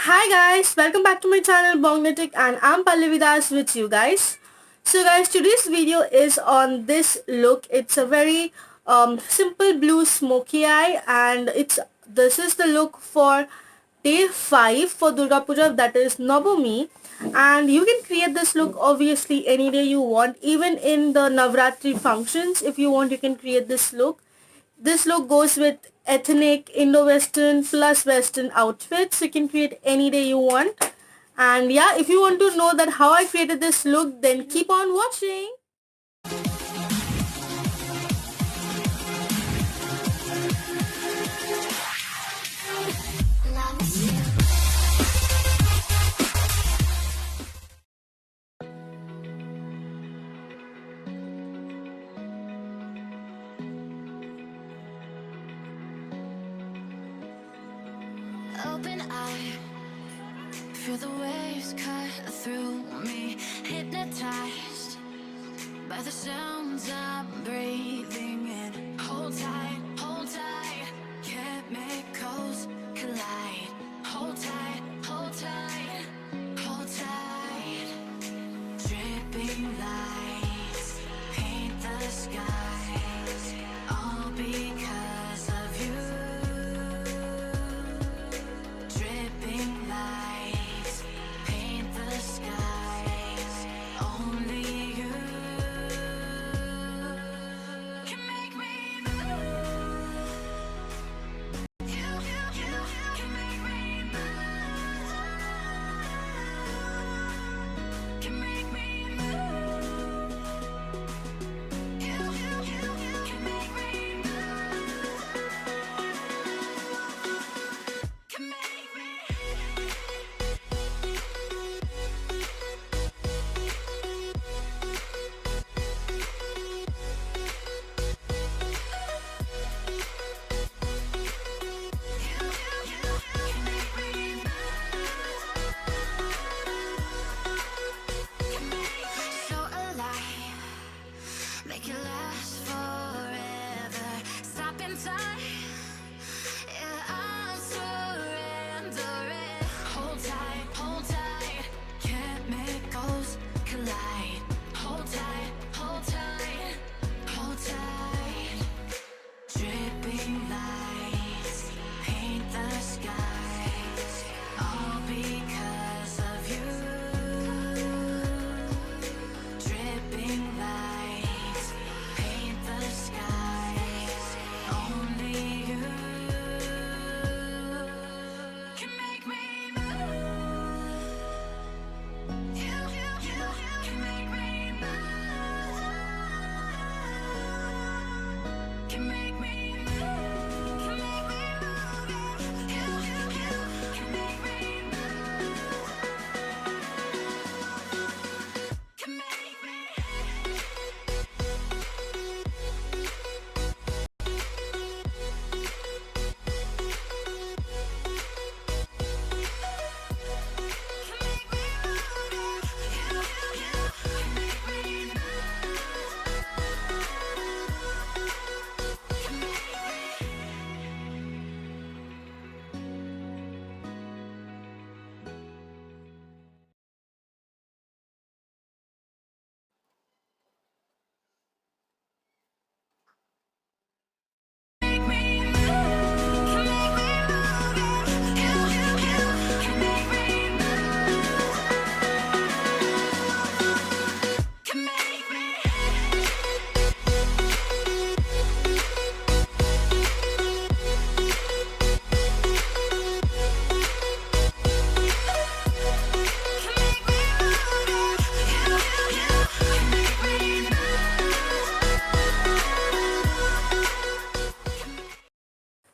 Hi guys, welcome back to my channel Bongnetic and I'm Pallavi with you guys. So guys, today's video is on this look. It's a very simple blue smoky eye and this is the look for day 5 for Durga Pujo, that is Navami, and you can create this look obviously any day you want, even in the Navratri functions. If you want, you can create this look. This look goes with ethnic, Indo-Western plus Western outfits. You can create any day you want. And yeah, if you want to know that how I created this look, then keep on watching. Open eye, feel the waves cut through me, hypnotized by the sounds I'm breathing in. Hold tight, chemicals collide. Hold tight, hold tight, hold tight. Dripping lights paint the skies, all because of you. Dripping lights paint the skies, only you can make me move. You can make me move. Can make me move. You can make me move. Can make me. So alive, make it last forever. Stop in time, yeah, I'm surrendering. Hold tight, chemicals collide. Hold tight, hold tight, hold tight. Dripping lights paint the skies, all because of you. Dripping lights paint the skies, only you can make me move. You can make me move. Can make me move. Can make me move. You can make me move. Can make me.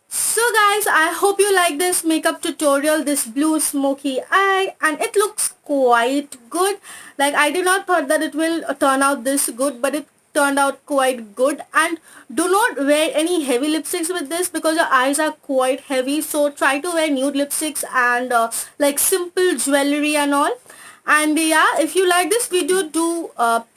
So guys, I hope you like this makeup tutorial, this blue smoky eye, and it looks quite good. Like, I did not thought that it will turn out this good, but it turned out quite good. And do not wear any heavy lipsticks with this because your eyes are quite heavy, so try to wear nude lipsticks and like simple jewelry and all. And yeah, if you like this video, do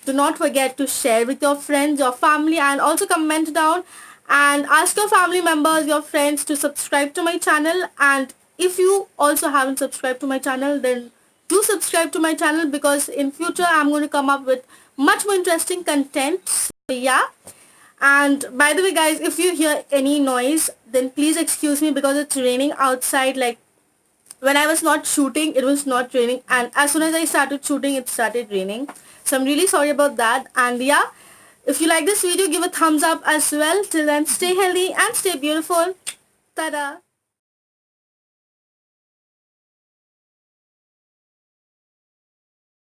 not forget to share with your friends, your family, and also comment down and ask your family members, your friends to subscribe to my channel. And if you also haven't subscribed to my channel, then do subscribe to my channel, because in future I'm going to come up with much more interesting content. So yeah. And by the way guys, if you hear any noise, then please excuse me, because it's raining outside. Like, when I was not shooting, it was not raining, and as soon as I started shooting, it started raining. So I'm really sorry about that. And yeah, if you like this video, give a thumbs up as well. Till then, stay healthy and stay beautiful. Ta-da!